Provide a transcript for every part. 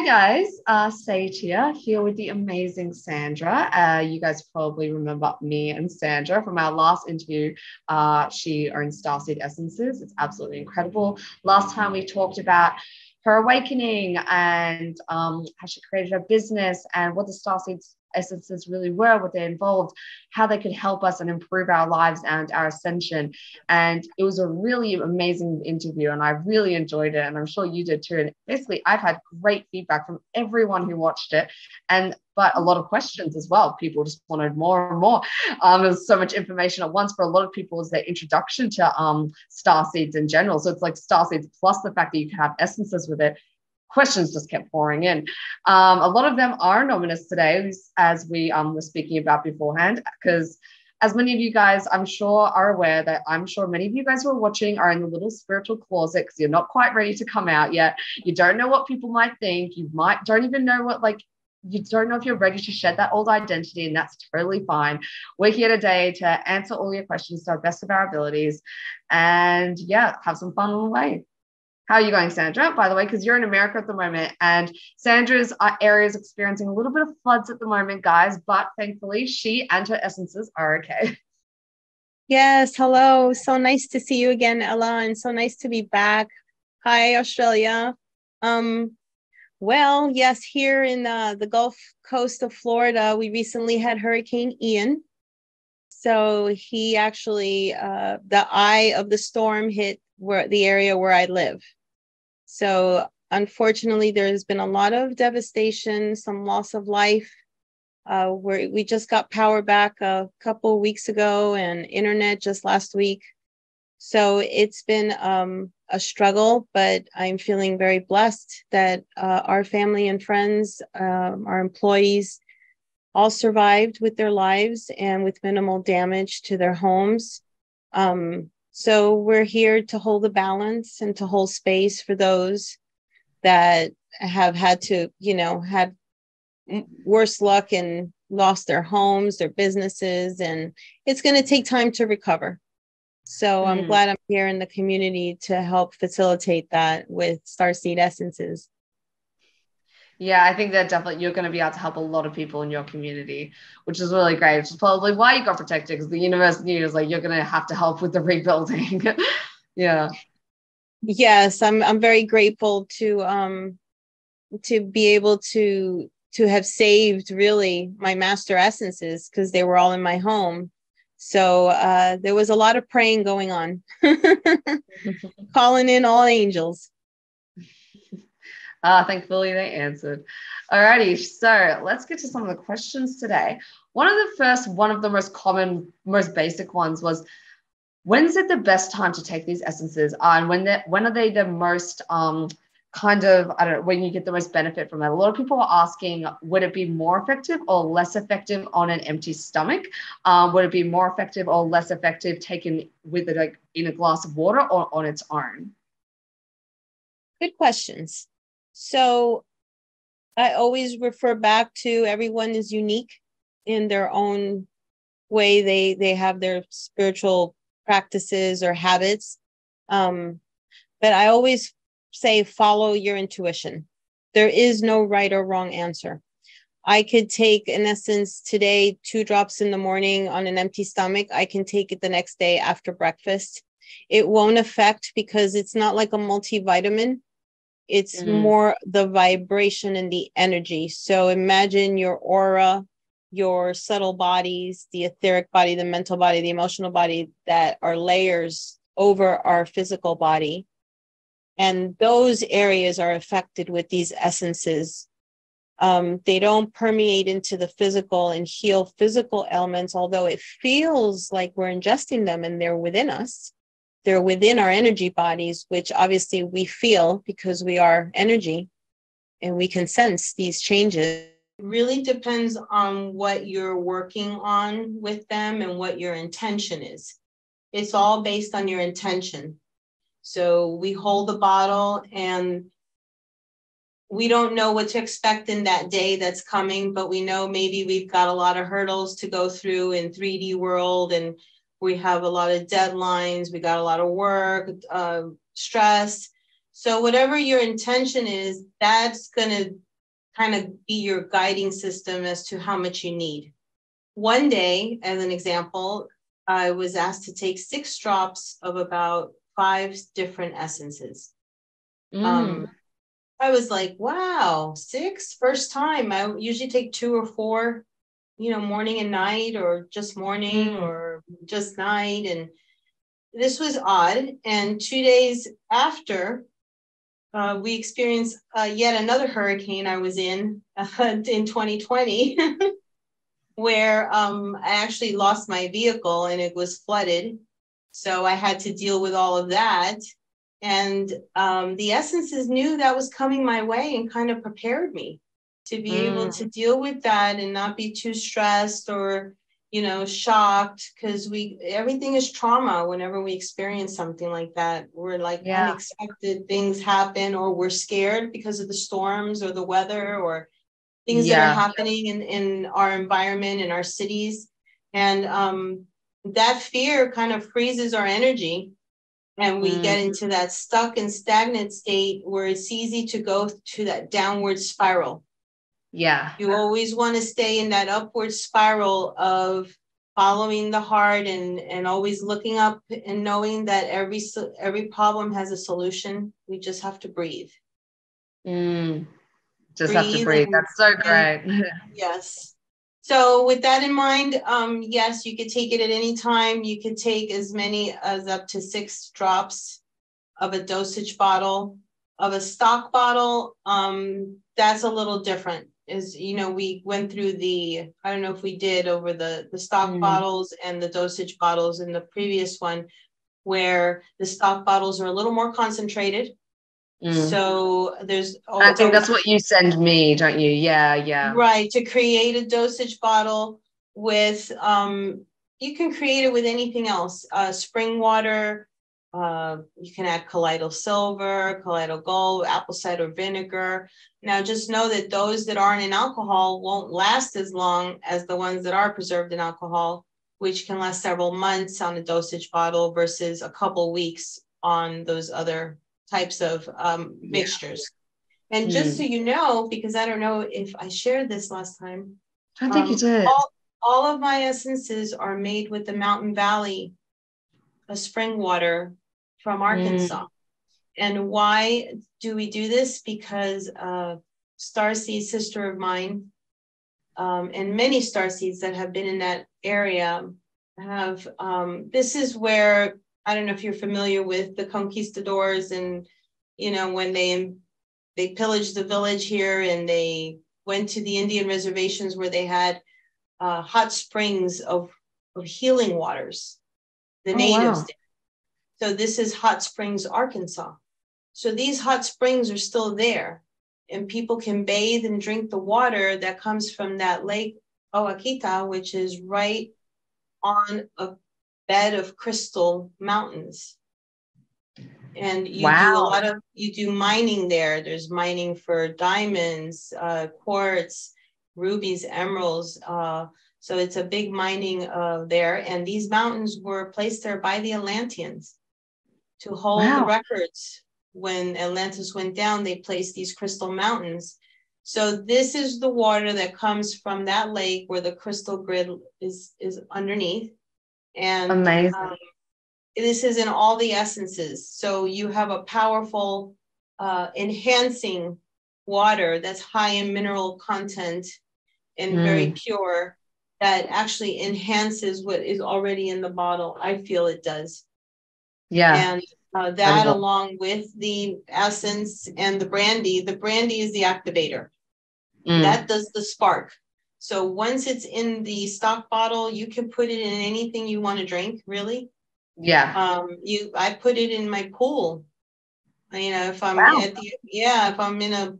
Hi guys, Sage here with the amazing Sandra. You guys probably remember me and Sandra from our last interview. She owns Starseed Essences. It's absolutely incredible. Last time we talked about her awakening and how she created her business and what the Starseed Essences really were, what they involved, how they could help us and improve our lives and our ascension. And it was a really amazing interview and I really enjoyed it. And I'm sure you did too. And basically, I've had great feedback from everyone who watched it. But a lot of questions as well. People just wanted more and more. There's so much information at once for a lot of people as their introduction to Starseeds in general. So it's like Starseeds plus the fact that you can have essences with it. Questions just kept pouring in. A lot of them are anonymous today, as we were speaking about beforehand, because as many of you guys, I'm sure, are aware that I'm sure many of you guys who are watching are in the little spiritual closet because you're not quite ready to come out yet. You don't know what people might think. Don't even know you don't know if you're ready to shed that old identity, and that's totally fine. We're here today to answer all your questions to our best of our abilities and, yeah, have some fun on the way. How are you going, Sandra, by the way, because you're in America at the moment, and Sandra's area is experiencing a little bit of floods at the moment, guys, but thankfully she and her essences are okay. Yes, hello. So nice to see you again, Ella, and so nice to be back. Hi, Australia. Well, yes, here in the Gulf Coast of Florida, we recently had Hurricane Ian. So he actually, the eye of the storm hit the area where I live. So unfortunately, there's been a lot of devastation, some loss of life. We just got power back a couple of weeks ago and internet just last week. So it's been a struggle, but I'm feeling very blessed that our family and friends, our employees, all survived with their lives and with minimal damage to their homes. So we're here to hold the balance and to hold space for those that have had to, had worse luck and lost their homes, their businesses, and it's going to take time to recover. So I'm glad I'm here in the community to help facilitate that with Starseed Essences. Yeah, I think that definitely you're going to be able to help a lot of people in your community, which is really great. Which is probably why you got protected, because the universe knew is like you're going to have to help with the rebuilding. Yeah. Yes, I'm very grateful to be able to have saved really my master essences because they were all in my home. So there was a lot of praying going on, calling in all angels. Thankfully they answered. Alrighty, so let's get to some of the questions today. One of the most common, most basic ones was, when's it the best time to take these essences? And when are they the most kind of, I don't know, when you get the most benefit from that? A lot of people are asking, would it be more effective or less effective on an empty stomach? Would it be more effective or less effective taken with it, like in a glass of water or on its own? Good questions. So I always refer back to everyone is unique in their own way. They have their spiritual practices or habits. But I always say, follow your intuition. There is no right or wrong answer. I could take, in essence, today, 2 drops in the morning on an empty stomach. I can take it the next day after breakfast. It won't affect because it's not like a multivitamin. It's more the vibration and the energy. So imagine your aura, your subtle bodies, the etheric body, the mental body, the emotional body that are layers over our physical body. And those areas are affected with these essences. They don't permeate into the physical and heal physical elements, although it feels like we're ingesting them and they're within us. They're within our energy bodies, which obviously we feel because we are energy and we can sense these changes. It really depends on what you're working on with them and what your intention is. It's all based on your intention. So we hold the bottle and we don't know what to expect in that day that's coming, but we know maybe we've got a lot of hurdles to go through in 3D world, and we have a lot of deadlines. We got a lot of work, stress. So whatever your intention is, that's going to kind of be your guiding system as to how much you need. One day, as an example, I was asked to take 6 drops of about 5 different essences. I was like, wow, 6? First time. I usually take 2 or 4, morning and night, or just morning or just night. And this was odd. And 2 days after, we experienced yet another hurricane I was in 2020, where I actually lost my vehicle and it was flooded. So I had to deal with all of that. And the essences knew that was coming my way and kind of prepared me to be able to deal with that and not be too stressed or, shocked, because everything is trauma whenever we experience something like that. We're like unexpected things happen, or we're scared because of the storms or the weather or things that are happening in our environment, in our cities. And that fear kind of freezes our energy. And we get into that stuck and stagnant state where it's easy to go to that downward spiral. Yeah. You always want to stay in that upward spiral of following the heart and always looking up and knowing that every problem has a solution. We just have to breathe. Just have to breathe. That's so great. Yes. So with that in mind, yes, you could take it at any time. You could take as many as up to 6 drops of a dosage bottle. Of a stock bottle, that's a little different. We went through I don't know if we did over the stock bottles and the dosage bottles in the previous one, where the stock bottles are a little more concentrated. So I think that's what you send me, don't you? Yeah. Right. To create a dosage bottle with, you can create it with anything else. Spring water, you can add colloidal silver, colloidal gold, apple cider vinegar. Now, just know that those that aren't in alcohol won't last as long as the ones that are preserved in alcohol, which can last several months on a dosage bottle versus a couple weeks on those other types of mixtures. And just so you know, because I don't know if I shared this last time, I think you did. All of my essences are made with the Mountain Valley spring water from Arkansas. And why do we do this? Because Starseed sister of mine and many Starseeds that have been in that area have, this is where, I don't know if you're familiar with the conquistadors and, when they pillaged the village here and they went to the Indian reservations where they had hot springs of healing waters, the natives did. So this is Hot Springs, Arkansas. So these hot springs are still there, and people can bathe and drink the water that comes from that lake Oaquita, which is right on a bed of crystal mountains. And you do mining there. There's mining for diamonds, quartz, rubies, emeralds. So it's a big mining there. And these mountains were placed there by the Atlanteans to hold the records. When Atlantis went down, they placed these crystal mountains. So this is the water that comes from that lake where the crystal grid is underneath. And amazing. This is in all the essences. So you have a powerful enhancing water that's high in mineral content and very pure, that actually enhances what is already in the bottle. I feel it does. Yeah. And that along with the essence and the brandy is the activator. That does the spark. So once it's in the stock bottle, you can put it in anything you want to drink, really. Yeah. I put it in my pool. If I'm if I'm in a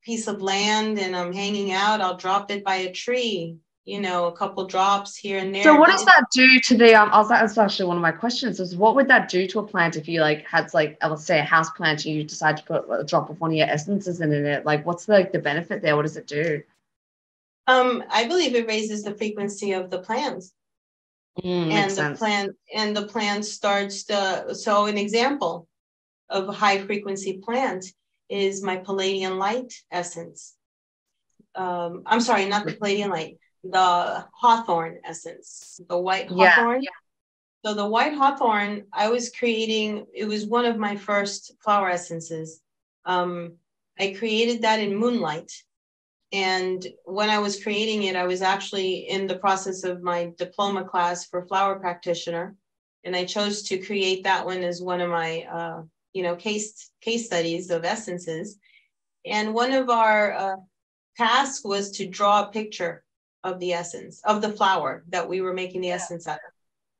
piece of land and I'm hanging out, I'll drop it by a tree, a couple drops here and there. So what does that do to the that's actually one of my questions, is what would that do to a plant if you had let's say a house plant and you decide to put a drop of one of your essences in it? What's the benefit there? What does it do? I believe it raises the frequency of the plants. And the plant starts to, so an example of a high frequency plant is my Pleiadian light essence. I'm sorry, not the Pleiadian light, the Hawthorne essence, the white Yeah. Hawthorne. So the white Hawthorne, I was creating, it was one of my first flower essences. I created that in moonlight. And when I was creating it, I was actually in the process of my diploma class for flower practitioner. And I chose to create that one as one of my, case studies of essences. And one of our tasks was to draw a picture of the essence, of the flower that we were making the essence out of.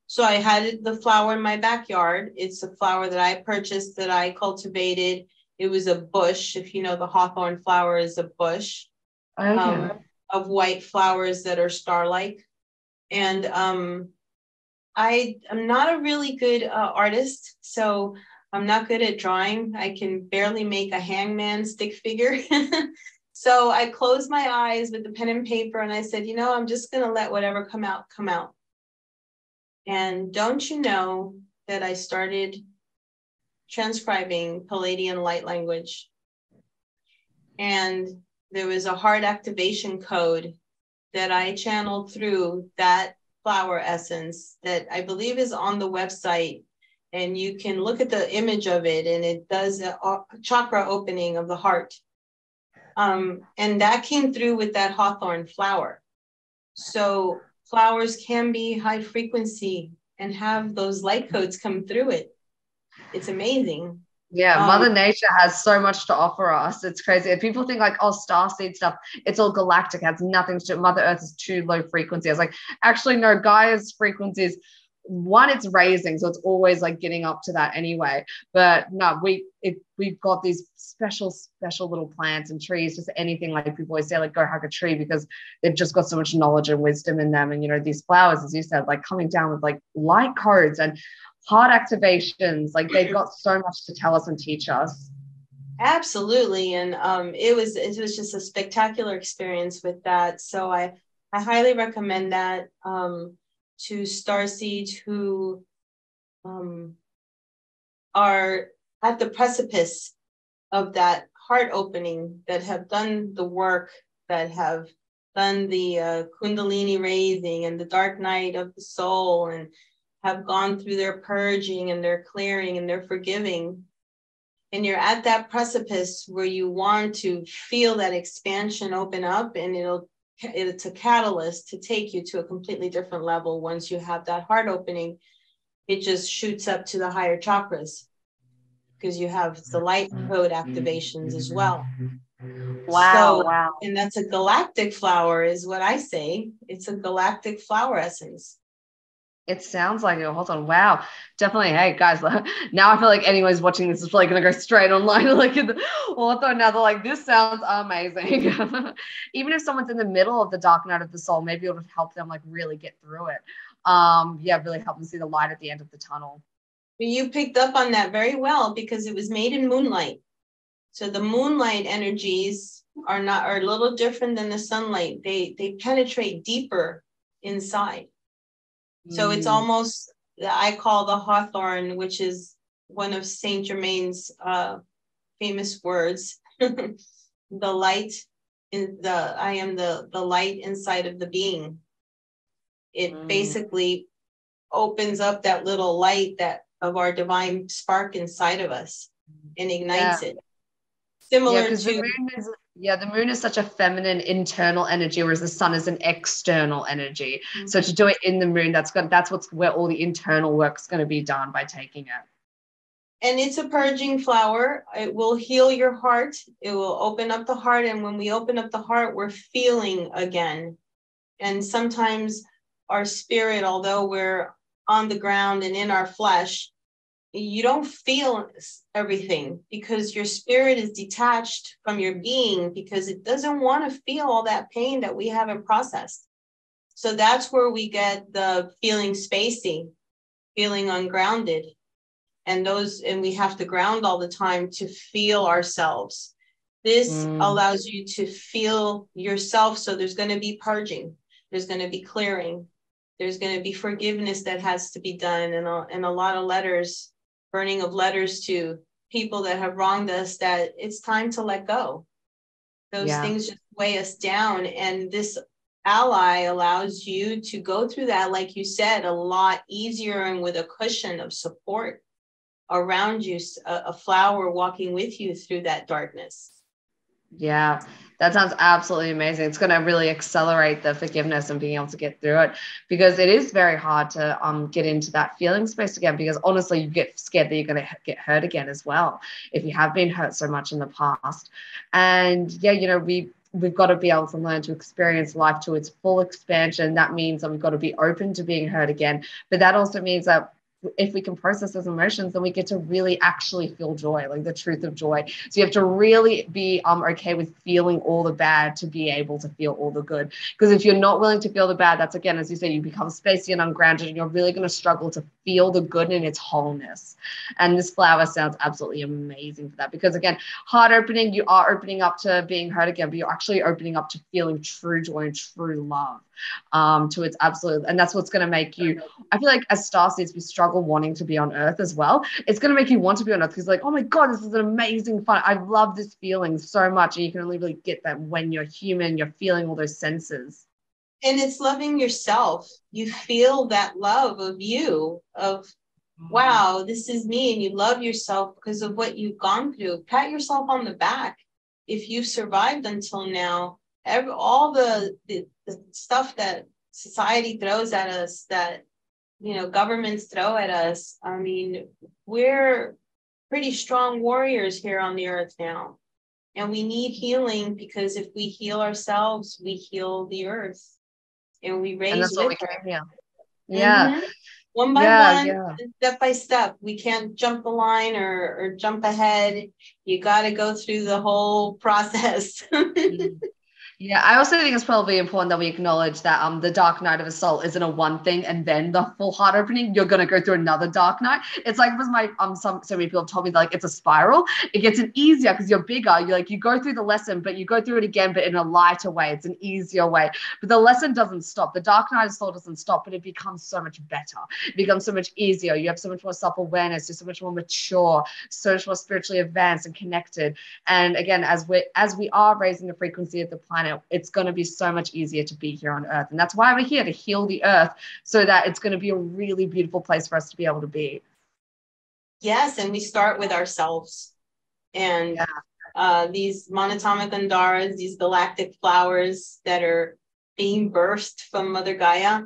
So I had the flower in my backyard. It's a flower that I purchased, that I cultivated. It was a bush. If you know, the hawthorn flower is a bush. Okay. Of white flowers that are star-like. And I am not a really good artist, so I'm not good at drawing. I can barely make a hangman stick figure. So I closed my eyes with the pen and paper and I said, I'm just going to let whatever come out, come out. And don't you know that I started transcribing Pleiadian light language? And there was a heart activation code that I channeled through that flower essence that I believe is on the website. And you can look at the image of it, and it does a chakra opening of the heart. And that came through with that hawthorn flower. So flowers can be high frequency and have those light codes come through it. It's amazing. Yeah, Mother Nature has so much to offer us. It's crazy. And people think like, oh, starseed stuff, it's all galactic, has nothing to do. Mother Earth is too low frequency. I was like, actually, no, Gaia's frequencies, one, it's raising, so it's always like getting up to that anyway. But no, we've got these special little plants and trees, just anything, like people always say, like go hug a tree, because they've just got so much knowledge and wisdom in them. And these flowers, as you said, like coming down with like light codes and heart activations, like they've got so much to tell us and teach us. Absolutely. And it was just a spectacular experience with that. So I highly recommend that to starseeds who are at the precipice of that heart opening, that have done the work, that have done the kundalini raising and the dark night of the soul, and have gone through their purging and their clearing and their forgiving. And you're at that precipice where you want to feel that expansion open up, and it's a catalyst to take you to a completely different level. Once you have that heart opening, it just shoots up to the higher chakras, because you have the light code activations as well. Wow. And that's a galactic flower, is what I say. It's a galactic flower essence. It sounds like it. Hold on. Wow. Definitely. Hey, guys, now I feel like anyone's watching this is probably going to go straight online. Like, Hawthorne, now they're like, this sounds amazing. Even if someone's in the middle of the dark night of the soul, maybe it'll help them like really get through it. Really help them see the light at the end of the tunnel. You picked up on that very well, because it was made in moonlight. So the moonlight energies are a little different than the sunlight. They penetrate deeper inside. So it's almost, I call the hawthorn, which is one of Saint Germain's famous words, the light I am the light inside of the being. It basically opens up that little light of our divine spark inside of us and ignites it. Similar to the moon is such a feminine internal energy, whereas the sun is an external energy. Mm-hmm. So to do it in the moon, that's where all the internal work's going to be done, by taking it. And it's a purging flower. It will heal your heart. It will open up the heart. And when we open up the heart, we're feeling again. And sometimes our spirit, although we're on the ground and in our flesh, you don't feel everything, because your spirit is detached from your being, because it doesn't want to feel all that pain that we haven't processed. So that's where we get the feeling spacey, feeling ungrounded. And we have to ground all the time to feel ourselves. This allows you to feel yourself. So there's going to be purging. There's going to be clearing. There's going to be forgiveness that has to be done. And a lot of letters, burning of letters to people that have wronged us, that it's time to let go. Those things just weigh us down. And this ally allows you to go through that, like you said, a lot easier and with a cushion of support around you, a flower walking with you through that darkness. Yeah, that sounds absolutely amazing. It's going to really accelerate the forgiveness and being able to get through it, because it is very hard to get into that feeling space again, because honestly, you get scared that you're going to get hurt again as well if you have been hurt so much in the past. And yeah, you know, we've got to be able to learn to experience life to its full expansion. That means that we've got to be open to being hurt again. But that also means that if we can process those emotions, then we get to really actually feel joy, like the truth of joy. So you have to really be okay with feeling all the bad to be able to feel all the good. Because if you're not willing to feel the bad, that's, again, as you say, you become spacey and ungrounded, and you're really going to struggle to feel the good in its wholeness. And this flower sounds absolutely amazing for that, because again, heart opening, you are opening up to being hurt again, but you're actually opening up to feeling true joy and true love. To its absolute, and that's what's going to make you, I feel like as starseeds, we struggle wanting to be on earth as well. It's going to make you want to be on earth, because like, oh my god, this is an amazing fun, I love this feeling so much. And you can only really get that when you're human, you're feeling all those senses. And it's loving yourself. You feel that love of you, of wow, this is me. And you love yourself because of what you've gone through. Pat yourself on the back if you've survived until now. All the stuff that society throws at us, that, you know, governments throw at us. I mean, we're pretty strong warriors here on the earth now. And we need healing, because if we heal ourselves, we heal the earth. And we raise, and that's with her. Yeah. Mm-hmm. One by one, step by step. We can't jump the line or jump ahead. You got to go through the whole process. Yeah, I also think it's probably important that we acknowledge that the dark night of a soul isn't a one thing and then the full heart opening. You're gonna go through another dark night. It's like, was my so many people have told me that, like, it's a spiral. It gets an easier because you're bigger. You like, you go through the lesson, but you go through it again, but in a lighter way. It's an easier way. But the lesson doesn't stop. The dark night of soul doesn't stop, but it becomes so much better. It becomes so much easier. You have so much more self-awareness. You're so much more mature, so much more spiritually advanced and connected. And again, as we are raising the frequency of the planet, it's going to be so much easier to be here on earth. And that's why we're here, to heal the earth, so that it's going to be a really beautiful place for us to be able to be. Yes, and we start with ourselves. And these monatomic andaras, these galactic flowers that are being birthed from Mother Gaia,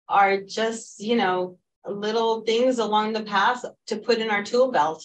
are just, you know, little things along the path to put in our tool belt.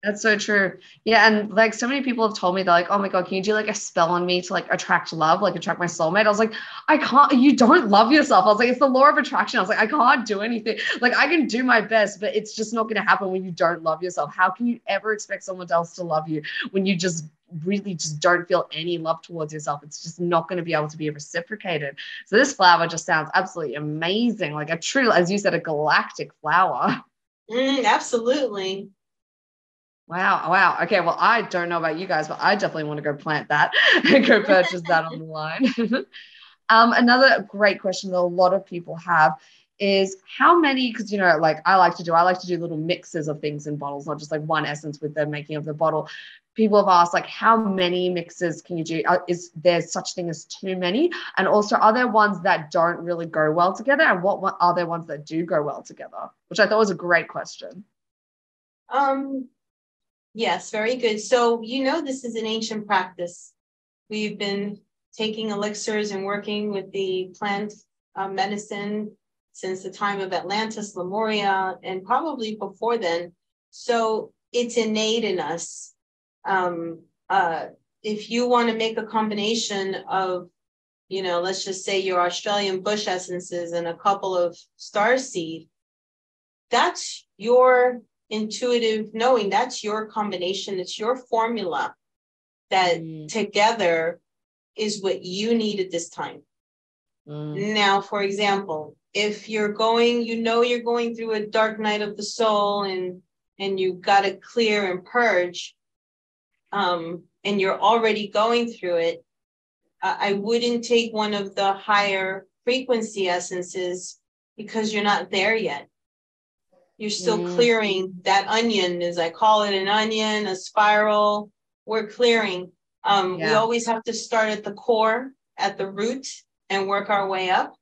That's so true. Yeah. And like, so many people have told me, they're like, oh my God, can you do like a spell on me to like attract love, like attract my soulmate? I was like, I can't, you don't love yourself. I was like, it's the law of attraction. I was like, I can't do anything. Like, I can do my best, but it's just not going to happen when you don't love yourself. How can you ever expect someone else to love you when you just really just don't feel any love towards yourself? It's just not going to be able to be reciprocated. So this flower just sounds absolutely amazing. Like a true, as you said, a galactic flower. Absolutely. Wow. Okay, well, I don't know about you guys, but I definitely want to go plant that and go purchase that online. Another great question that a lot of people have is how many, because, you know, like I like to do little mixes of things in bottles, not just like one essence with the making of the bottle. People have asked, like, how many mixes can you do? Is there such thing as too many? And also, are there ones that don't really go well together? And what are there ones that do go well together? Which I thought was a great question. Yes, very good. So, you know, this is an ancient practice. We've been taking elixirs and working with the plant medicine since the time of Atlantis, Lemuria, and probably before then. So it's innate in us. If you want to make a combination of, you know, let's just say your Australian bush essences and a couple of starseed, that's your intuitive knowing, that's your combination, it's your formula that together is what you need at this time. Now, for example, if you're going, you know, you're going through a dark night of the soul and you got to clear and purge, and you're already going through it, I wouldn't take one of the higher frequency essences because you're not there yet. You're still clearing that onion, as I call it, an onion, a spiral. We're clearing. We always have to start at the core, at the root, and work our way up.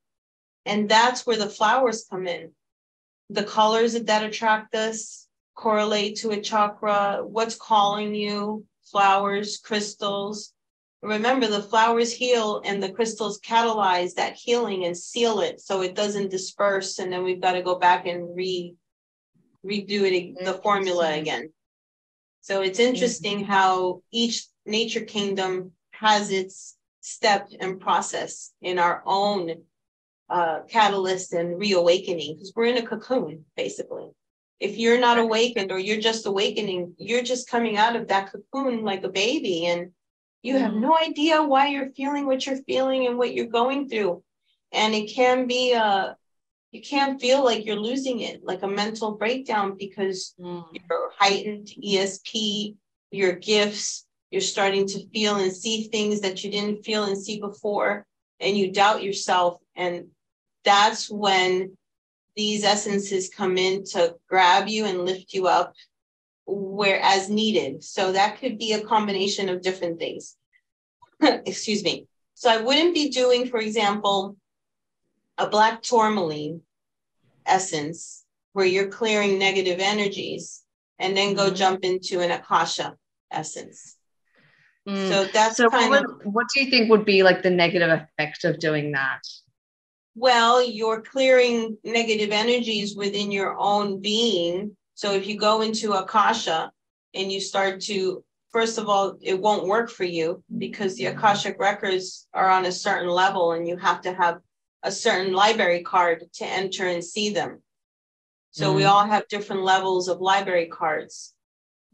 And that's where the flowers come in. The colors that attract us correlate to a chakra, what's calling you, flowers, crystals. Remember, the flowers heal and the crystals catalyze that healing and seal it so it doesn't disperse. And then we've got to go back and redo it, the formula again. So it's interesting how each nature kingdom has its step and process in our own catalyst and reawakening, because we're in a cocoon, basically. If you're not awakened or you're just awakening, you're just coming out of that cocoon like a baby, and you have no idea why you're feeling what you're feeling and what you're going through. And it can be you can't feel like you're losing it, like a mental breakdown, because your heightened ESP, your gifts, you're starting to feel and see things that you didn't feel and see before, and you doubt yourself. And that's when these essences come in to grab you and lift you up where as needed. So that could be a combination of different things. Excuse me. So I wouldn't be doing, for example, a black tourmaline essence where you're clearing negative energies and then go jump into an akasha essence. So that's what do you think would be like the negative effect of doing that? Well, you're clearing negative energies within your own being. So if you go into akasha and you start to, first of all, it won't work for you because the akashic records are on a certain level and you have to have a certain library card to enter and see them. So we all have different levels of library cards.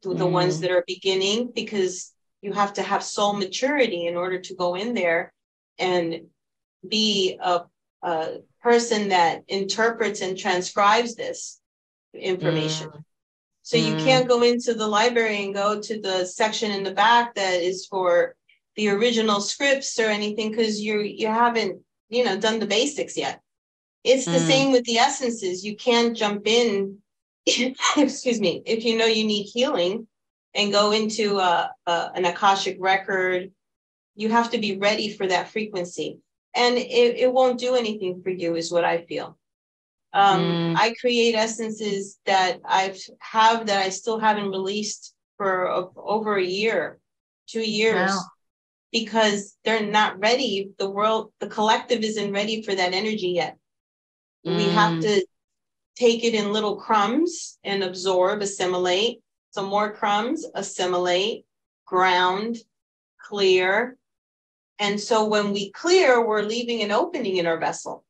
The ones that are beginning, because you have to have soul maturity in order to go in there and be a person that interprets and transcribes this information. So you can't go into the library and go to the section in the back that is for the original scripts or anything, because you haven't done the basics yet. It's the same with the essences. You can't jump in excuse me, if you need healing and go into an akashic record. You have to be ready for that frequency, and it won't do anything for you, is what I feel. I create essences that I still haven't released for over a year, 2 years, because they're not ready. The collective isn't ready for that energy yet. We have to take it in little crumbs and absorb, assimilate, some more crumbs, assimilate, ground, clear. And so when we clear, we're leaving an opening in our vessel.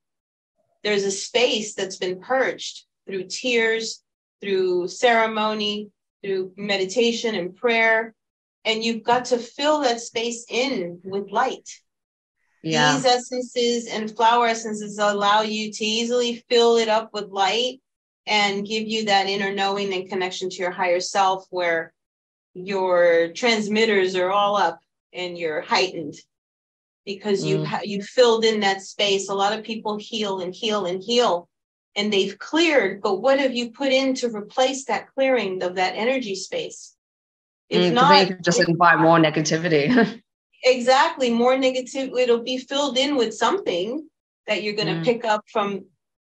There's a space that's been purged through tears, through ceremony, through meditation and prayer. And you've got to fill that space in with light. These essences and flower essences allow you to easily fill it up with light and give you that inner knowing and connection to your higher self, where your transmitters are all up and you're heightened because you filled in that space. A lot of people heal and heal and heal, and they've cleared, but what have you put in to replace that clearing of that energy space? If not, you just invite more negativity. Exactly, more negative. It'll be filled in with something that you're going to pick up from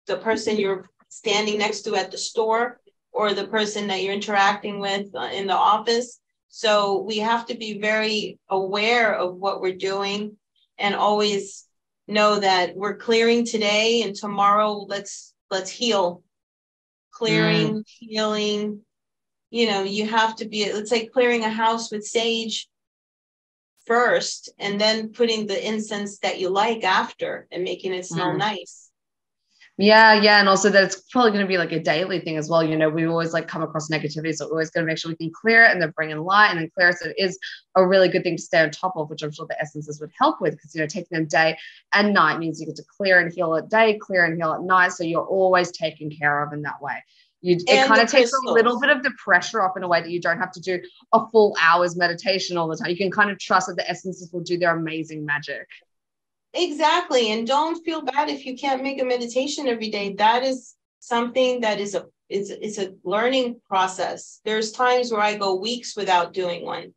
the person you're standing next to at the store or the person that you're interacting with in the office. So we have to be very aware of what we're doing and always know that we're clearing today, and tomorrow let's heal. Clearing, healing. You have to be, it's like clearing a house with sage first and then putting the incense that you like after and making it smell nice. And also that it's probably going to be like a daily thing as well. We always come across negativity, so we're always going to make sure we can clear it and then bring in light and then clear it. So it is a really good thing to stay on top of, which I'm sure the essences would help with, because taking them day and night means you get to clear and heal at day, clear and heal at night, so you're always taken care of in that way. It kind of takes a little bit of the pressure off in a way that you don't have to do a full hour's meditation all the time. You can kind of trust that the essences will do their amazing magic. Exactly. And don't feel bad if you can't make a meditation every day. That is something that is a learning process. There's times where I go weeks without doing one.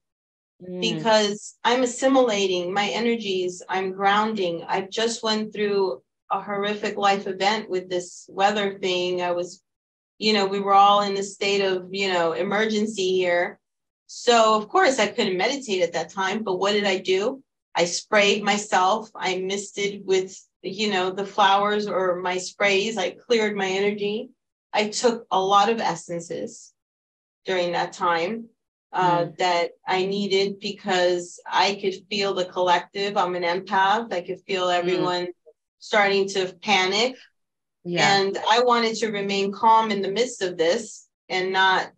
because I'm assimilating my energies. I'm grounding. I just went through a horrific life event with this weather thing. I was, we were all in a state of, emergency here. So of course I couldn't meditate at that time, but what did I do? I sprayed myself. I misted with, the flowers or my sprays. I cleared my energy. I took a lot of essences during that time that I needed, because I could feel the collective. I'm an empath. I could feel everyone starting to panic. Yeah. And I wanted to remain calm in the midst of this and not,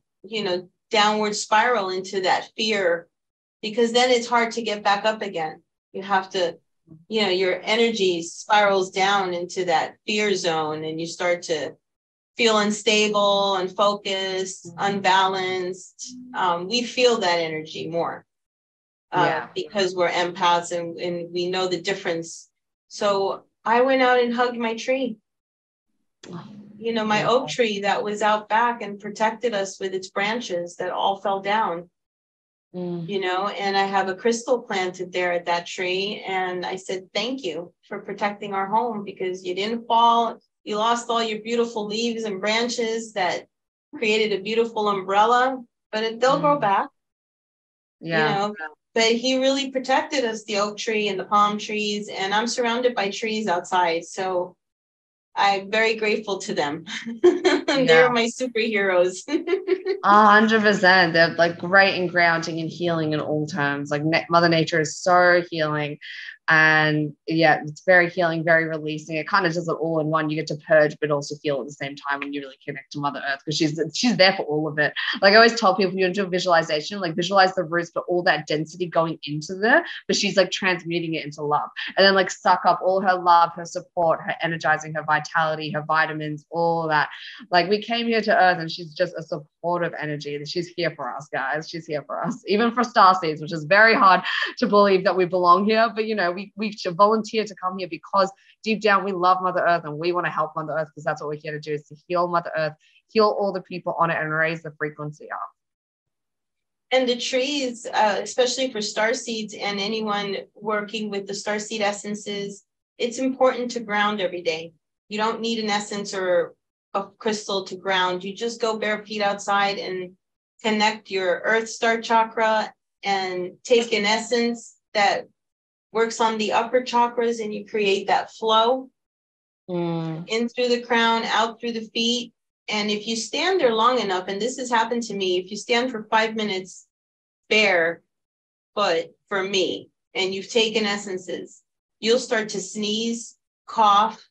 downward spiral into that fear, because then it's hard to get back up again. You have to, your energy spirals down into that fear zone, and you start to feel unstable, unfocused, unbalanced. We feel that energy more because we're empaths and we know the difference. So I went out and hugged my tree. My oak tree that was out back and protected us with its branches that all fell down. And I have a crystal planted there at that tree. And I said, thank you for protecting our home, because you didn't fall. You lost all your beautiful leaves and branches that created a beautiful umbrella, but they'll grow back. But he really protected us, the oak tree and the palm trees. And I'm surrounded by trees outside. So I'm very grateful to them. They're my superheroes. 100%. They're like great in grounding and healing in all terms. Like Mother Nature is so healing. And it's very healing, very releasing. It kind of does it all in one. You get to purge, but also heal at the same time when you really connect to Mother Earth, because she's there for all of it. Like I always tell people, you do a visualization, like visualize the roots, but all that density going into there, but she's like transmuting it into love, and then like suck up all her love, her support, her energizing, her vitality, her vitamins, all that. Like we came here to Earth, and she's just a supportive energy. She's here for us, guys. She's here for us, even for Starseeds, which is very hard to believe that we belong here. But we should volunteer to come here because deep down we love Mother Earth and we want to help Mother Earth, because that's what we're here to do, is to heal Mother Earth, heal all the people on it, and raise the frequency up. And the trees, especially for starseeds and anyone working with the Starseed Essences, it's important to ground every day. You don't need an essence or a crystal to ground. You just go bare feet outside and connect your Earth Star chakra and take an essence that works on the upper chakras, and you create that flow in through the crown, out through the feet. And if you stand there long enough, and this has happened to me, if you stand for 5 minutes bare foot for me, and you've taken essences, you'll start to sneeze, cough.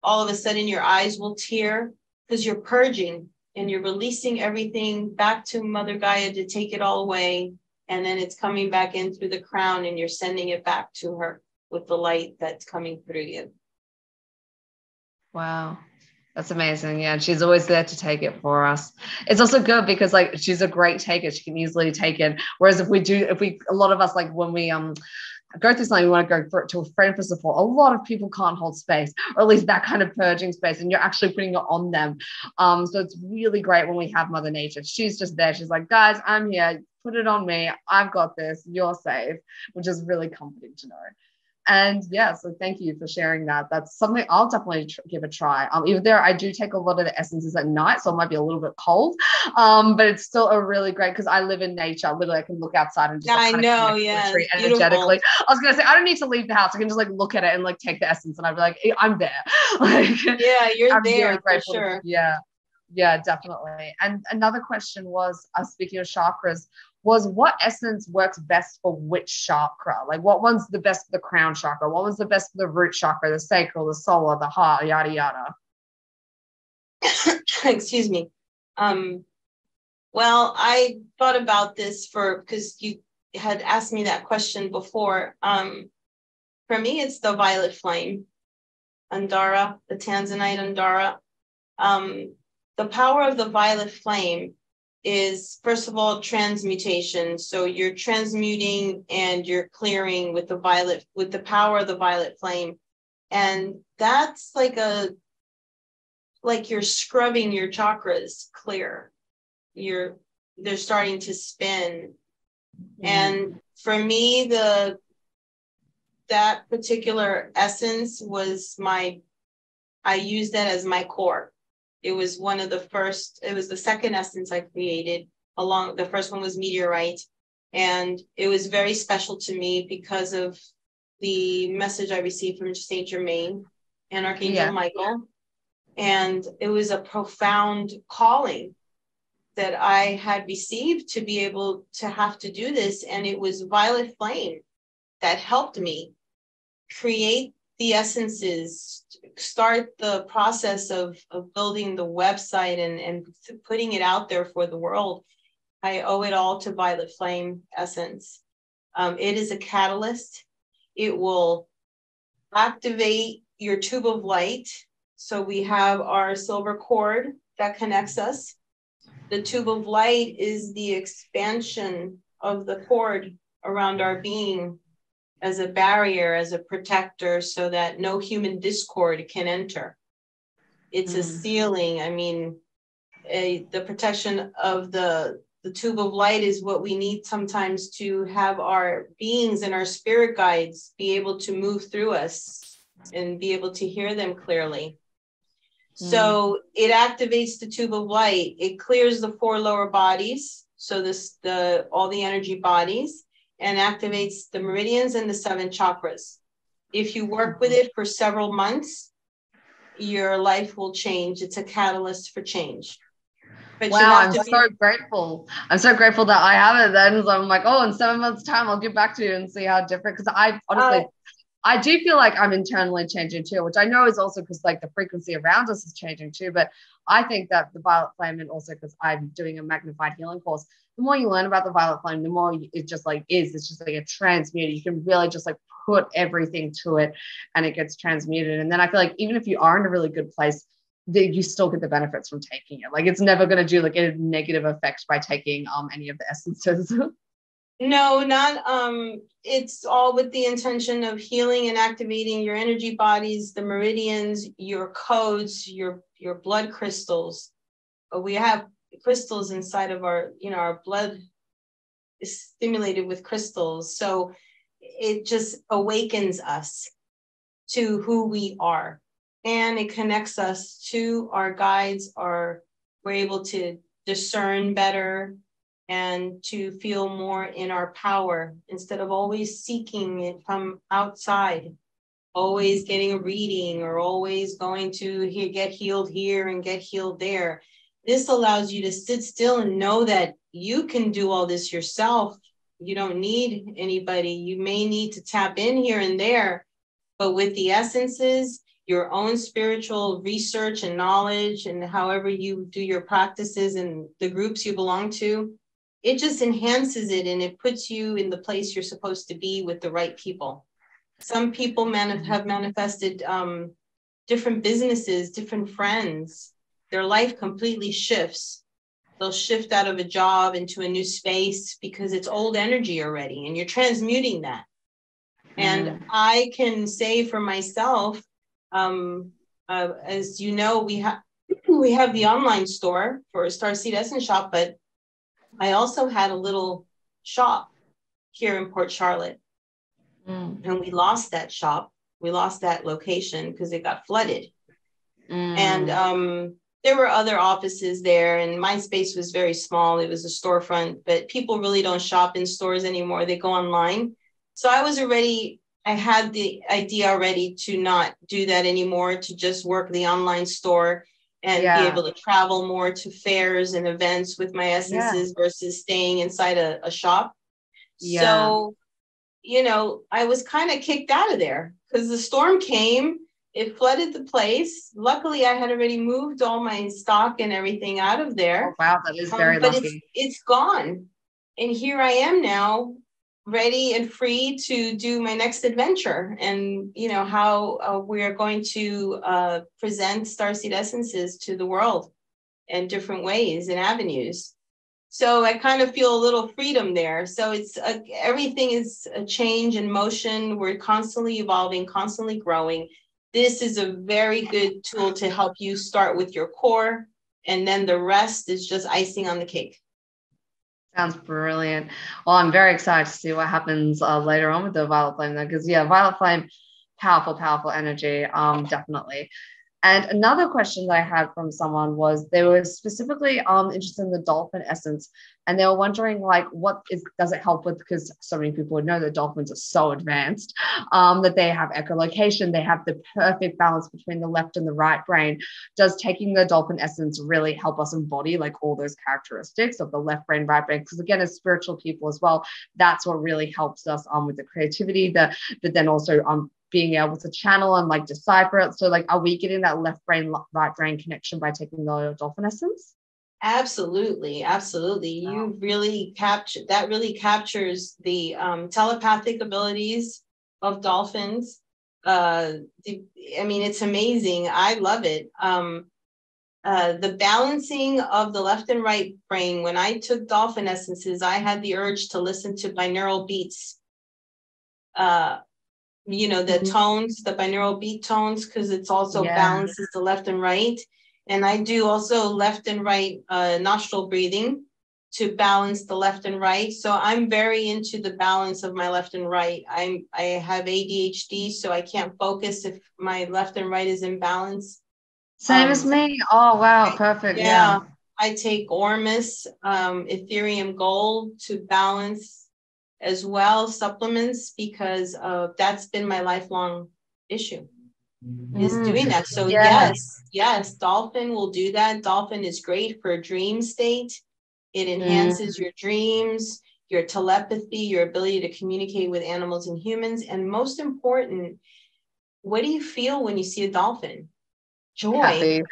All of a sudden your eyes will tear, because you're purging and you're releasing everything back to Mother Gaia to take it all away. And then it's coming back in through the crown, and you're sending it back to her with the light that's coming through you. Wow. That's amazing. Yeah. And she's always there to take it for us. It's also good because like she's a great taker. She can easily take it. Whereas a lot of us, like when we go through something, we want to go to a friend for support. A lot of people can't hold space, or at least that kind of purging space, and you're actually putting it on them. So it's really great when we have Mother Nature. She's just there. She's like, guys, I'm here. Put it on me. I've got this. You're safe, which is really comforting to know. And so thank you for sharing that. That's something I'll definitely give a try. Even there, I do take a lot of the essences at night, so it might be a little bit cold, but it's still a really great, because I live in nature. Literally, I can look outside and just I know, yeah, tree energetically. I was gonna say I don't need to leave the house. I can just like look at it and like take the essence, and I'd be like, I'm there. Like, yeah, you're I'm there really grateful for sure. Yeah, definitely. And another question was, speaking of chakras, was what essence works best for which chakra? Like what one's the best for the crown chakra? What one's the best for the root chakra, the sacral, the solar, the heart, yada, yada? Excuse me. Well, I thought about this because you had asked me that question before. For me, it's the violet flame, Andara, the Tanzanite Andara. The power of the violet flame is, first of all, transmutation. So you're transmuting and you're clearing with the power of the violet flame. And that's like you're scrubbing your chakras clear. They're starting to spin. And for me, that particular essence was I used that as my core. It was one of the first, it was the second essence I created. The first one was meteorite. And it was very special to me because of the message I received from Saint Germain and Archangel Michael. And it was a profound calling that I had received to be able to have to do this. And it was violet flame that helped me create the essences, start the process of building the website and putting it out there for the world. I owe it all to Violet Flame Essence. It is a catalyst. It will activate your tube of light. So we have our silver cord that connects us. The tube of light is the expansion of the cord around our being as a barrier, as a protector, so that no human discord can enter. It's a sealing. I mean, the protection of the tube of light is what we need sometimes to have our beings and our spirit guides be able to move through us and be able to hear them clearly. So it activates the tube of light. It clears the 4 lower bodies. So all the energy bodies, and activates the meridians and the 7 chakras. If you work with it for several months, your life will change. It's a catalyst for change. But wow, I'm so grateful. I'm so grateful that I have it then. So I'm like, oh, in 7 months' time, I'll get back to you and see how different. Because I honestly, I do feel like I'm internally changing too, which I know is also because like the frequency around us is changing too. But I think that the violet flame, and also because I'm doing a magnified healing course, the more you learn about the violet flame, the more it just like it's just like a transmuter. You can really just like put everything to it and it gets transmuted. And then I feel like even if you are in a really good place, you still get the benefits from taking it. Like it's never going to do like a negative effect by taking any of the essences. No, not it's all with the intention of healing and activating your energy bodies, the meridians, your codes, your blood crystals. We have crystals inside of our blood is stimulated with crystals. So it just awakens us to who we are. And it connects us to our guides, we're able to discern better and to feel more in our power instead of always seeking it from outside, always getting a reading or always going to get healed here and get healed there. This allows you to sit still and know that you can do all this yourself. You don't need anybody. You may need to tap in here and there, but with the essences, your own spiritual research and knowledge, and however you do your practices and the groups you belong to, it just enhances it and it puts you in the place you're supposed to be with the right people. Some people have manifested different businesses, different friends. Their life completely shifts. They'll shift out of a job into a new space because it's old energy already, and you're transmuting that. And I can say for myself, as you know, we have the online store for Starseed Essence Shop, but I also had a little shop here in Port Charlotte, and we lost that shop. We lost that location because it got flooded. And there were other offices there, and my space was very small. It was a storefront, but people really don't shop in stores anymore. They go online. So I had the idea already to not do that anymore, to just work the online store and be able to travel more to fairs and events with my essences versus staying inside a shop. So, I was kind of kicked out of there because the storm came, it flooded the place. Luckily, I had already moved all my stock and everything out of there. Oh, wow, that is very but lucky. it's gone. And here I am now, ready and free to do my next adventure, and how we are going to present Starseed Essences to the world in different ways and avenues. So I kind of feel a little freedom there. So it's everything is a change in motion. We're constantly evolving, constantly growing. This is a very good tool to help you start with your core, and then the rest is just icing on the cake. Sounds brilliant. Well, I'm very excited to see what happens later on with the violet flame, though, because yeah, violet flame, powerful, powerful energy. Definitely. And another question that I had from someone was they were specifically interested in the dolphin essence, and they were wondering like what is does it help with, because so many people would know that dolphins are so advanced, that they have echolocation, they have the perfect balance between the left and the right brain. Does taking the dolphin essence really help us embody like all those characteristics of the left brain, right brain? Because again, as spiritual people as well, that's what really helps us with the creativity, but then also being able to channel and like decipher it. So like, are we getting that left brain, right brain connection by taking the dolphin essence? Absolutely, absolutely. Wow. You really really captures the telepathic abilities of dolphins. I mean, it's amazing. I love it. The balancing of the left and right brain. When I took dolphin essences, I had the urge to listen to binaural beats. The tones, the binaural beat tones, because it's also balances the left and right. And I do also left and right nostril breathing to balance the left and right. So I'm very into the balance of my left and right. I have ADHD, so I can't focus if my left and right is in balance. Same as me. Oh, wow. Perfect. Yeah. I take Ormus, Ethereum Gold to balance as well, supplements, because that's been my lifelong issue, is doing that. So yes, dolphin will do that. Dolphin is great for a dream state. It enhances your dreams, your telepathy, your ability to communicate with animals and humans. And most important, what do you feel when you see a dolphin? Joy. Happy.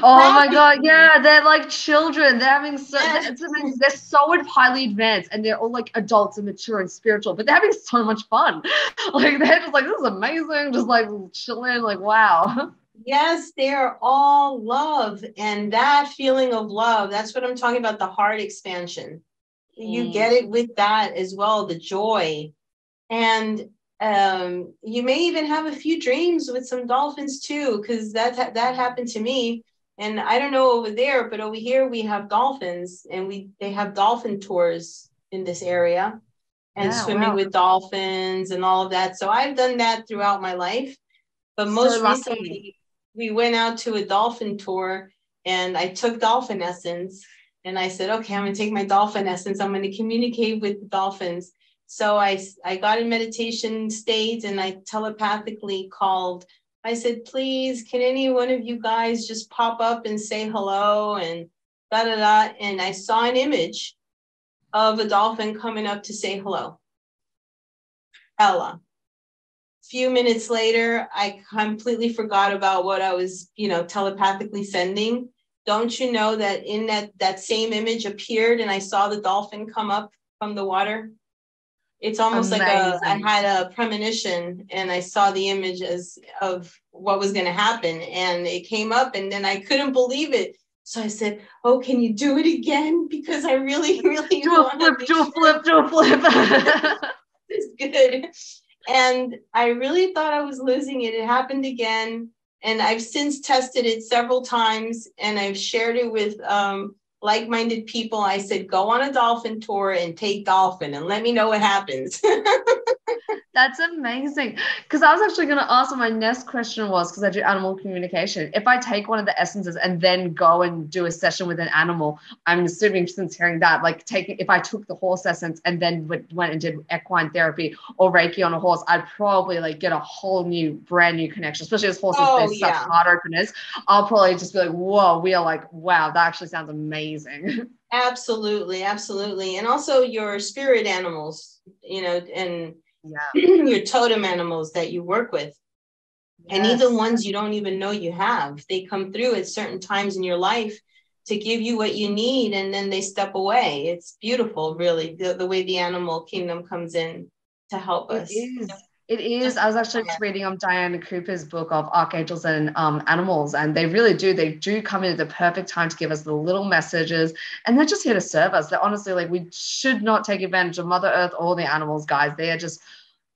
Oh my God, yeah, they're like children. They're having it's amazing. They're so highly advanced and they're all like adults and mature and spiritual, but they're having so much fun. Like they're just like, this is amazing, just like chilling, like wow. Yes, they're all love. And that feeling of love, that's what I'm talking about, the heart expansion. You get it with that as well, the joy. And you may even have a few dreams with some dolphins too, because that happened to me. And I don't know over there, but over here we have dolphins, and they have dolphin tours in this area, and swimming with dolphins and all of that. So I've done that throughout my life. But most recently, we went out to a dolphin tour, and I took dolphin essence, and I said, okay, I'm going to take my dolphin essence. I'm going to communicate with the dolphins. So I got in meditation state, and I telepathically called. I said, please, can any one of you guys just pop up and say hello and da da da. And I saw an image of a dolphin coming up to say hello. Ella. Few minutes later, I completely forgot about what I was, telepathically sending. Don't you know that in that same image appeared, and I saw the dolphin come up from the water? It's almost like I had a premonition, and I saw the image of what was going to happen, and it came up, and then I couldn't believe it. So I said, oh, can you do it again? Because I really, really do a flip. It's good. And I really thought I was losing it. It happened again. And I've since tested it several times, and I've shared it with like-minded people. I said, go on a dolphin tour and take dolphin and let me know what happens. That's amazing. Because I was actually going to ask what my next question was, because I do animal communication. If I take one of the essences and then go and do a session with an animal, I'm assuming since hearing that, like if I took the horse essence and then went and did equine therapy or Reiki on a horse, I'd probably like get a whole brand new connection, especially as horses, they're such heart openers. I'll probably just be like, whoa, we are like, wow, that actually sounds amazing. Absolutely. Absolutely. And also your spirit animals, and your totem animals that you work with. And even ones you don't even know you have, they come through at certain times in your life to give you what you need, and then they step away. It's beautiful, really, the way the animal kingdom comes in to help us. It is. I was actually just reading Diana Cooper's book of Archangels and Animals, and they do come in at the perfect time to give us the little messages, and they're just here to serve us. They're honestly like, we should not take advantage of Mother Earth or the animals, guys. They are just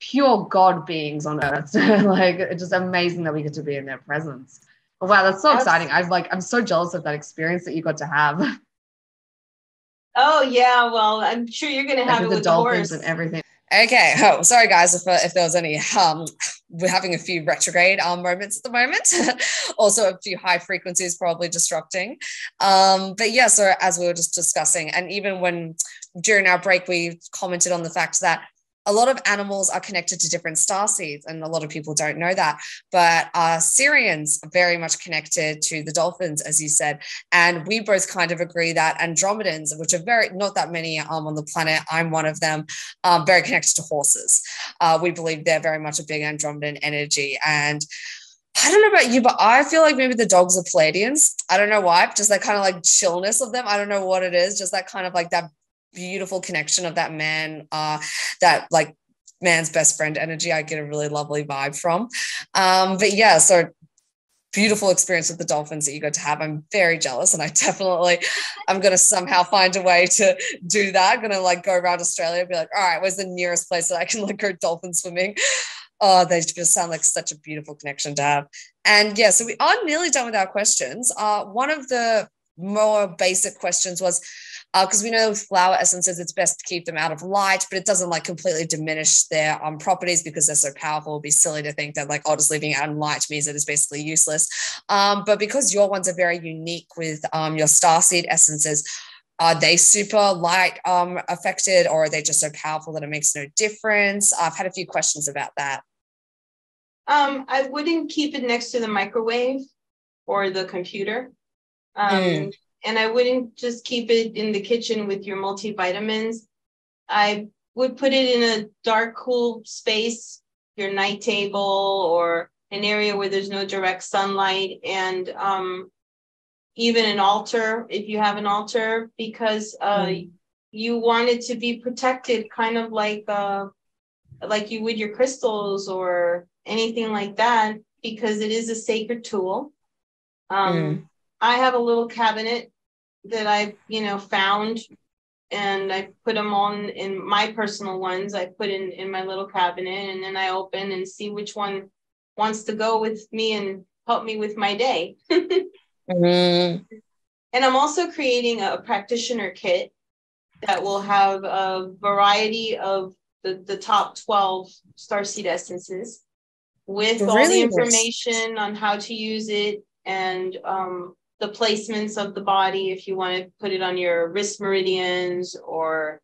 pure God beings on Earth. Like, it's just amazing that we get to be in their presence. But wow, that's so exciting. I'm so jealous of that experience that you got to have. Oh yeah, well, I'm sure you're gonna have it with the with the dolphins horse and everything. Okay. Oh, sorry guys if there was any we're having a few retrograde moments at the moment. Also a few high frequencies probably disrupting. But yeah, so as we were just discussing, and even when during our break we commented on the fact that a lot of animals are connected to different star seeds, and a lot of people don't know that. But Syrians are very much connected to the dolphins, as you said. And we both kind of agree that Andromedans, which are very not that many on the planet, I'm one of them, very connected to horses. We believe they're very much a big Andromedan energy. And I don't know about you, but I feel like maybe the dogs are Pleiadians. I don't know why, just that kind of like chillness of them. I don't know what it is, just that kind of like that beautiful connection of that man, that like man's best friend energy. I get a really lovely vibe from. But yeah, so beautiful experience with the dolphins that you got to have. I'm very jealous, and I'm going to somehow find a way to do that. I'm going to like go around Australia and be like, all right, where's the nearest place that I can like go dolphin swimming? Oh, they just sound like such a beautiful connection to have. And yeah, so we are nearly done with our questions. One of the more basic questions was, because we know with flower essences, it's best to keep them out of light, but it doesn't like completely diminish their properties because they're so powerful. It'd be silly to think that like, oh, just leaving it out in light means that it's basically useless. But because your ones are very unique with your starseed essences, are they super light affected, or are they just so powerful that it makes no difference? I've had a few questions about that. I wouldn't keep it next to the microwave or the computer. And I wouldn't just keep it in the kitchen with your multivitamins. I would put it in a dark, cool space, your night table, or an area where there's no direct sunlight, and even an altar, if you have an altar, because you want it to be protected, kind of like you would your crystals or anything like that, because it is a sacred tool. I have a little cabinet that I, found, and I put them on in my personal ones. I put in my little cabinet, and then I open and see which one wants to go with me and help me with my day. And I'm also creating a practitioner kit that will have a variety of the top 12 starseed essences with all the information on how to use it, and the placements of the body, if you want to put it on your wrist meridians or,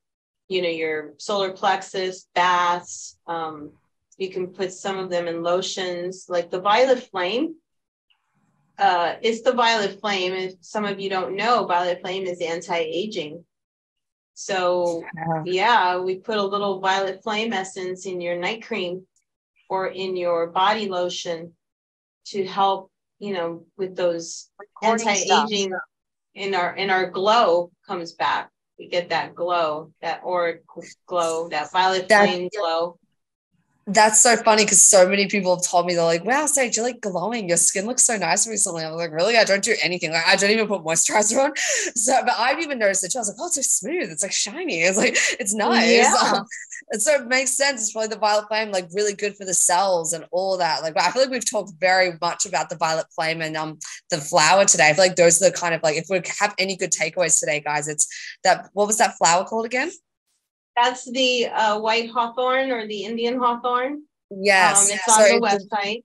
your solar plexus, baths. You can put some of them in lotions, like the violet flame. It's the violet flame. If some of you don't know, violet flame is anti-aging. So yeah, we put a little violet flame essence in your night cream or in your body lotion to help, with those anti-aging, in our glow comes back. We get that glow, that auric glow, that violet flame glow. That's so funny, because so many people have told me, they're like, wow, Sage, you're like glowing. Your skin looks so nice recently. I was like, really? I don't do anything. Like, I don't even put moisturizer on. So, but I've even noticed it too. I was like, oh, it's so smooth. It's like shiny. It's like, it's nice. Yeah. And so it makes sense. It's probably the violet flame, like really good for the cells and all that. Like, I feel like we've talked very much about the violet flame and the flower today. I feel like those are the kind of like, if we have any good takeaways today, guys, it's that, what was that flower called again? That's the white hawthorn or the Indian hawthorn. Yes. It's on the website.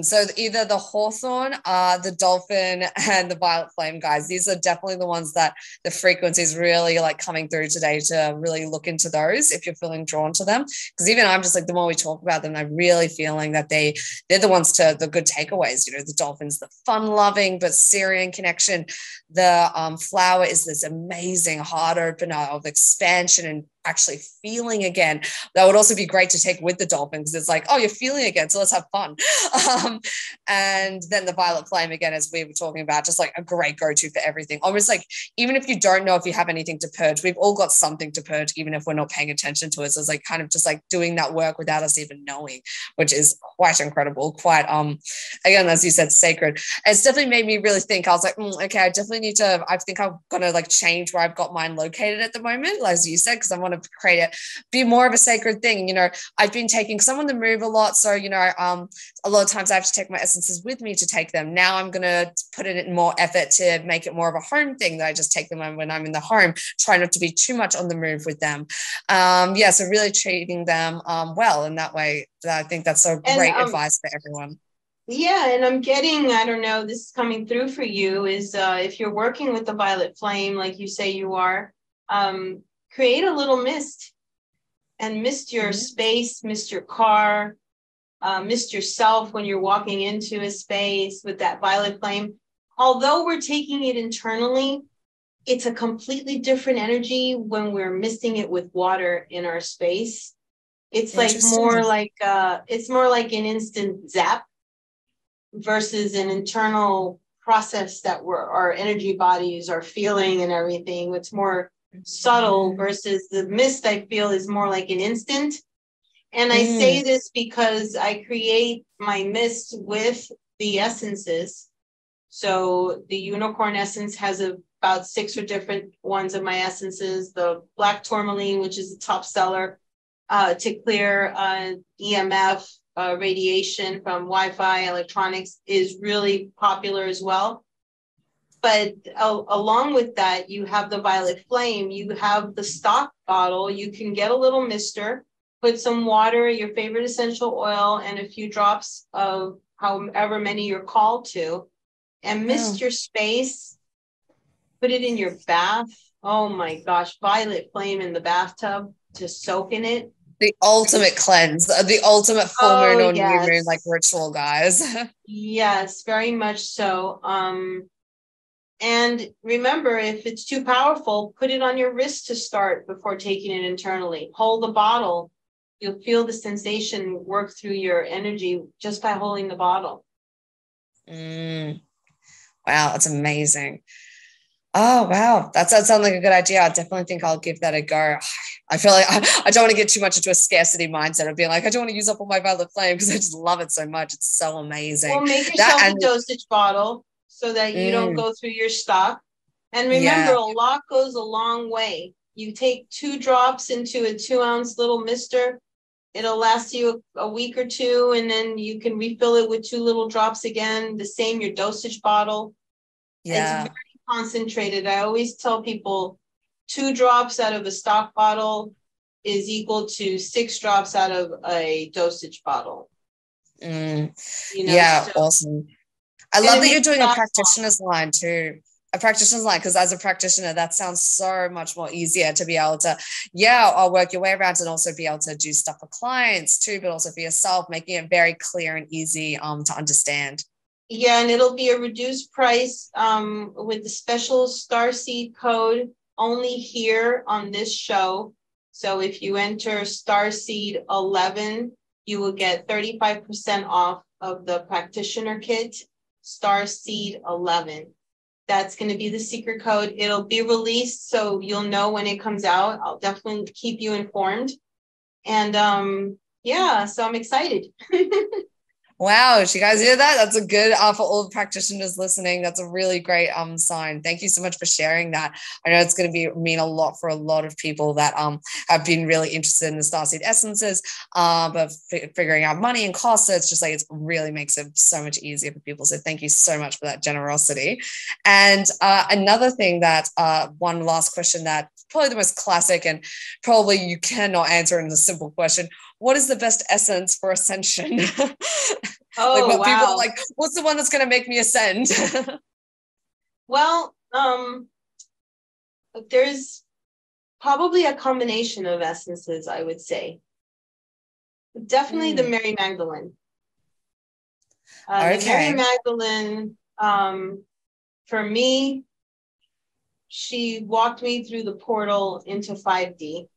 So either the hawthorn, the dolphin, and the violet flame, guys. These are definitely the ones that the frequencies really like coming through today, to really look into those if you're feeling drawn to them. Because even I'm just like, the more we talk about them, I'm really feeling that they're the ones to the good takeaways. The dolphins, the fun-loving but Syrian connection. The flower is this amazing heart opener of expansion and actually feeling again. That would also be great to take with the dolphin, because it's like, oh, you're feeling again, so let's have fun. And then the violet flame, again, as we were talking about, just like a great go-to for everything. Almost like, even if you don't know if you have anything to purge, we've all got something to purge, even if we're not paying attention to it. So it's like kind of just like doing that work without us even knowing, which is quite incredible, quite again, as you said, sacred. It's definitely made me really think. I was like, okay, I definitely need to, I think I'm gonna like change where I've got mine located at the moment, as you said, because I want to create it, be more of a sacred thing. I've been taking someone to move a lot, so a lot of times I have to take my essences with me to take them. Now I'm going to put in more effort to make it more of a home thing, that I just take them when I'm in the home, try not to be too much on the move with them. So really treating them well in that way. I think that's so great advice for everyone. Yeah, and I'm getting, I don't know, this is coming through for you, is if you're working with the violet flame, like you say you are, create a little mist, and mist your space, mist your car, mist yourself when you're walking into a space with that violet flame. Although we're taking it internally, it's a completely different energy when we're misting it with water in our space. It's like more like it's more like an instant zap versus an internal process that our energy bodies are feeling and everything. It's more subtle versus the mist, I feel, is more like an instant. And I say this because I create my mist with the essences. So the unicorn essence has about 6 or different ones of my essences. The black tourmaline, which is the top seller, to clear EMF, radiation from Wi-Fi, electronics, is really popular as well. But along with that, you have the violet flame, you have the stock bottle. You can get a little mister, put some water, your favorite essential oil, and a few drops of however many you're called to, and mist your space. Put it in your bath. Oh my gosh, violet flame in the bathtub to soak in it. The ultimate cleanse, the ultimate full moon or new moon like ritual, guys. Yes, very much so. And remember, if it's too powerful, put it on your wrist to start before taking it internally. Hold the bottle. You'll feel the sensation work through your energy just by holding the bottle. Wow, that's amazing. Oh, wow. That sounds like a good idea. I definitely think I'll give that a go. I feel like I don't want to get too much into a scarcity mindset of being like, I don't want to use up all my violet flame because I just love it so much. It's so amazing. Well, make yourself a dosage bottle so that you don't go through your stock. And remember, a lot goes a long way. You take 2 drops into a 2-ounce little mister. It'll last you a week or 2, and then you can refill it with 2 little drops again. The same, your dosage bottle. Yeah. It's very concentrated. I always tell people 2 drops out of a stock bottle is equal to 6 drops out of a dosage bottle. Awesome. I love that you're doing a practitioner's line too. A practitioner's line, because as a practitioner, that sounds so much more easier to be able to, I'll work your way around and also be able to do stuff for clients too, but also for yourself, making it very clear and easy to understand. Yeah, and it'll be a reduced price with the special Starseed code only here on this show. So if you enter Starseed 11, you will get 35% off of the practitioner kit, Starseed 11. That's going to be the secret code. It'll be released, so you'll know when it comes out. I'll definitely keep you informed. And so I'm excited. Wow, did you guys hear that? That's a good for all the practitioners listening. That's a really great sign. Thank you so much for sharing that. I know it's going to mean a lot for a lot of people that have been really interested in the Starseed Essences, but figuring out money and costs. So it's just like it really makes it so much easier for people. So thank you so much for that generosity. And another thing that one last question that probably the most classic and probably you cannot answer in a simple question. What is the best essence for ascension? People are like, what's the one that's going to make me ascend? Well, there's probably a combination of essences, I would say. Definitely the Mary Magdalene. The Mary Magdalene, for me, she walked me through the portal into 5D.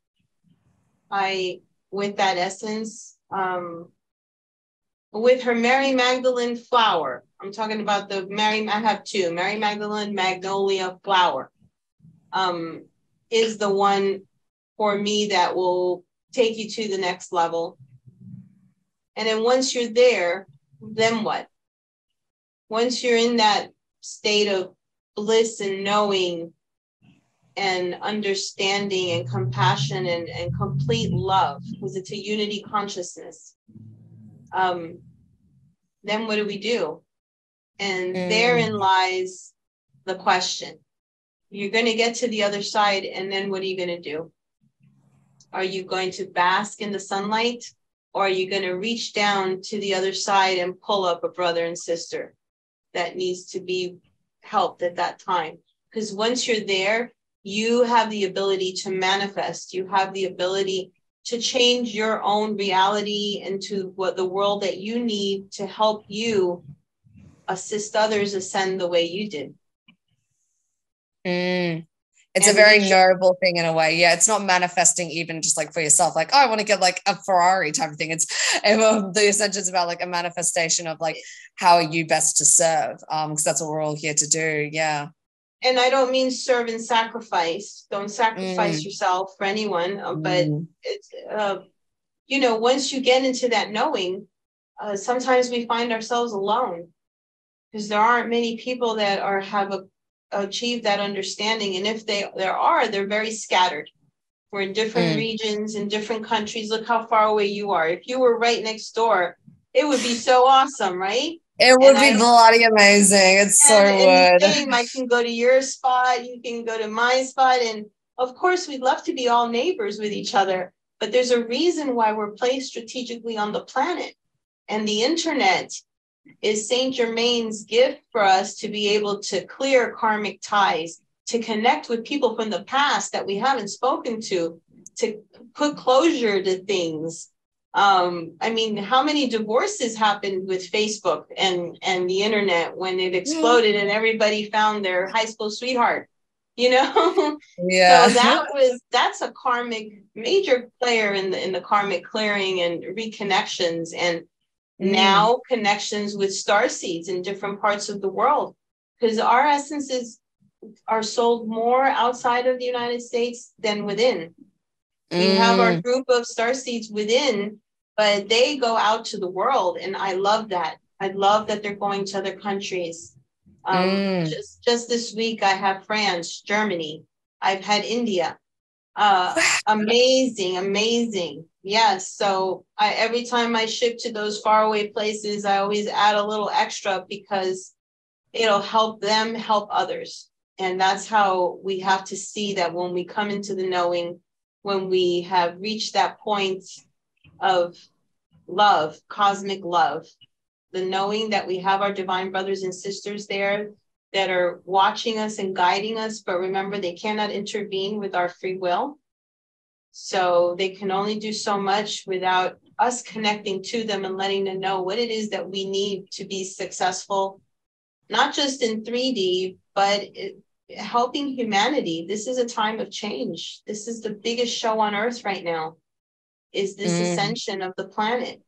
With that essence, with her Mary Magdalene flower, I'm talking about I have 2, Mary Magdalene Magnolia flower, is the one for me that will take you to the next level. And then once you're there, then what? Once you're in that state of bliss and knowing and understanding and compassion and complete love, because it's a unity consciousness. then what do we do? And therein lies the question. You're going to get to the other side, and then what are you going to do? Are you going to bask in the sunlight, or are you going to reach down to the other side and pull up a brother and sister that needs to be helped at that time? Because once you're there, you have the ability to manifest. You have the ability to change your own reality into what the world that you need to help you assist others ascend the way you did. It's a very noble thing in a way. Yeah, it's not manifesting even just like for yourself, like, oh, I want to get like a Ferrari type of thing. It's the Ascension's about like a manifestation of like, how are you best to serve? Because that's what we're all here to do. Yeah. And I don't mean serve and sacrifice. Don't sacrifice yourself for anyone. But it's, you know, once you get into that knowing, sometimes we find ourselves alone, because there aren't many people that have achieved that understanding. And if there are, they're very scattered. We're in different regions, in different countries. Look how far away you are. If you were right next door, it would be so awesome, right? It would be bloody amazing. It's so would. Same, I can go to your spot, you can go to my spot. And of course, we'd love to be all neighbors with each other. But there's a reason why we're placed strategically on the planet. And the internet is Saint Germain's gift for us to be able to clear karmic ties, to connect with people from the past that we haven't spoken to put closure to things. I mean, how many divorces happened with Facebook and the internet when it exploded and everybody found their high school sweetheart, you know? Yeah. So that's a karmic major player in the karmic clearing and reconnections, and now connections with starseeds in different parts of the world, because our essences are sold more outside of the United States than within. We have our group of starseeds within, but they go out to the world, and I love that. I love that they're going to other countries. Just this week, I have France, Germany. I've had India. Amazing. Yes. So every time I ship to those faraway places, I always add a little extra, because it'll help them help others. And that's how we have to see that when we come into the knowing, when we have reached that point of love, cosmic love, the knowing that we have our divine brothers and sisters there that are watching us and guiding us. But remember, they cannot intervene with our free will. So they can only do so much without us connecting to them and letting them know what it is that we need to be successful, not just in 3D, but helping humanity. This is a time of change. This is the biggest show on earth right now, is this ascension of the planet.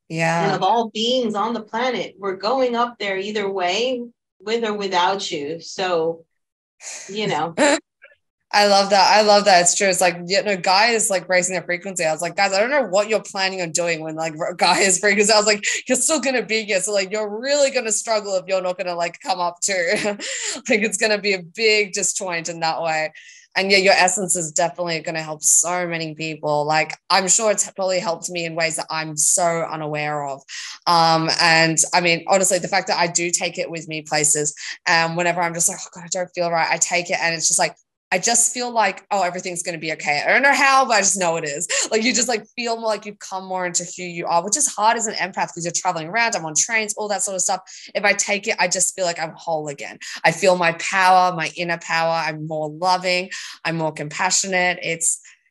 Yeah. And of all beings on the planet, we're going up there either way, with or without you. So, you know. I love that. It's true. It's like, you know, Gaia is like raising their frequency. I was like, guys, I don't know what you're planning on doing when like Gaia's frequency. I was like, you're still going to be here. So like, you're really going to struggle if you're not going to like come up too. Like, it's going to be a big disjoint in that way. And yeah, your essence is definitely going to help so many people. Like, I'm sure it's probably helped me in ways that I'm so unaware of. And I mean, honestly, the fact that I do take it with me places, and whenever I'm just like, oh God, I don't feel right, I take it, and it's just like, I just feel like, oh, everything's going to be okay. I don't know how, but I just know it is. Like, you just like feel more like you've come more into who you are, which is hard as an empath because you're traveling around, I'm on trains, all that sort of stuff. If I take it, I just feel like I'm whole again. I feel my power, my inner power. I'm more loving. I'm more compassionate.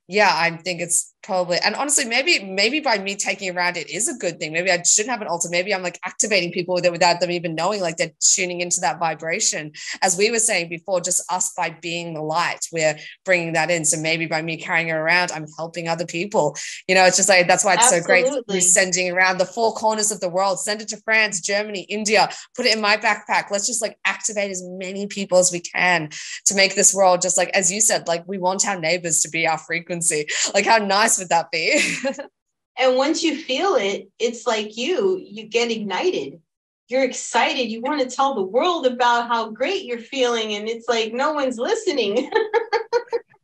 Yeah, I think it's probably, and honestly, maybe by me taking around, it is a good thing. Maybe I shouldn't have an altar. Maybe I'm like activating people with it without them even knowing, like they're tuning into that vibration. As we were saying before, just us by being the light, we're bringing that in. So maybe by me carrying it around, I'm helping other people. You know, it's just like, that's why it's Absolutely. so great sending around the 4 corners of the world. Send it to France, Germany, India, put it in my backpack. Let's just like activate as many people as we can to make this world just like, as you said, like we want our neighbors to be our frequency. Like, how nice would that be? And once you feel it, it's like you get ignited. You're excited. You want to tell the world about how great you're feeling. And it's like, no one's listening.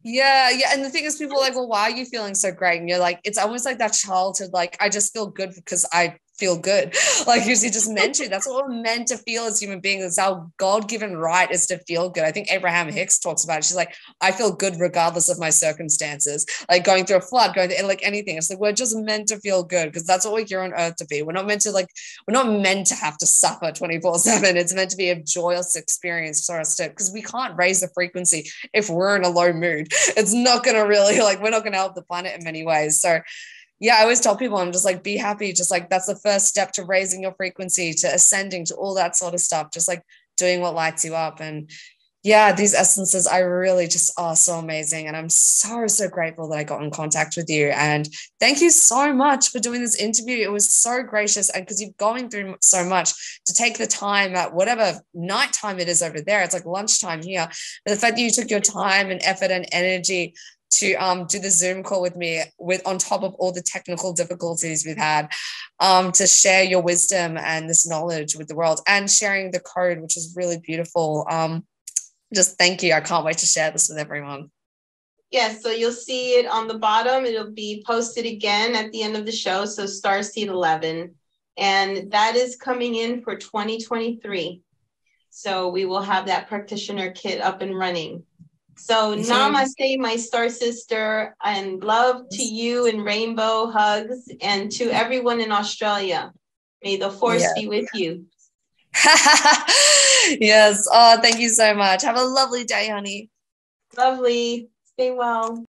Yeah. And the thing is, people are like, well, why are you feeling so great? And you're like, it's almost like that childhood, like, I just feel good because I feel good. Like, because you just meant to. That's what we're meant to feel as human beings. It's our God-given right is to feel good. I think Abraham Hicks talks about it. She's like, I feel good regardless of my circumstances. Like going through a flood, going through like anything. It's like we're just meant to feel good because that's what we're here on earth to be. We're not meant to have to suffer 24/7. It's meant to be a joyous experience for us to, because we can't raise the frequency if we're in a low mood. It's not going to really, like, we're not going to help the planet in many ways. So yeah, I always tell people, I'm just like, be happy. Just like, that's the first step to raising your frequency, to ascending, to all that sort of stuff. Just like doing what lights you up. And yeah, these essences, I really just are so amazing. And I'm so, so grateful that I got in contact with you. And thank you so much for doing this interview. It was so gracious. And because you're going through so much, to take the time at whatever nighttime it is over there, it's like lunchtime here. But the fact that you took your time and effort and energy to do the Zoom call with me, with on top of all the technical difficulties we've had, to share your wisdom and this knowledge with the world, and sharing the code, which is really beautiful. Just thank you. I can't wait to share this with everyone. Yes, so you'll see it on the bottom. It'll be posted again at the end of the show. So Starseed 11, and that is coming in for 2023. So we will have that practitioner kit up and running. So namaste, my star sister, and love to you, and rainbow hugs, and to everyone in Australia. May the force be with you. Yes. Oh, thank you so much. Have a lovely day, honey. Lovely. Stay well.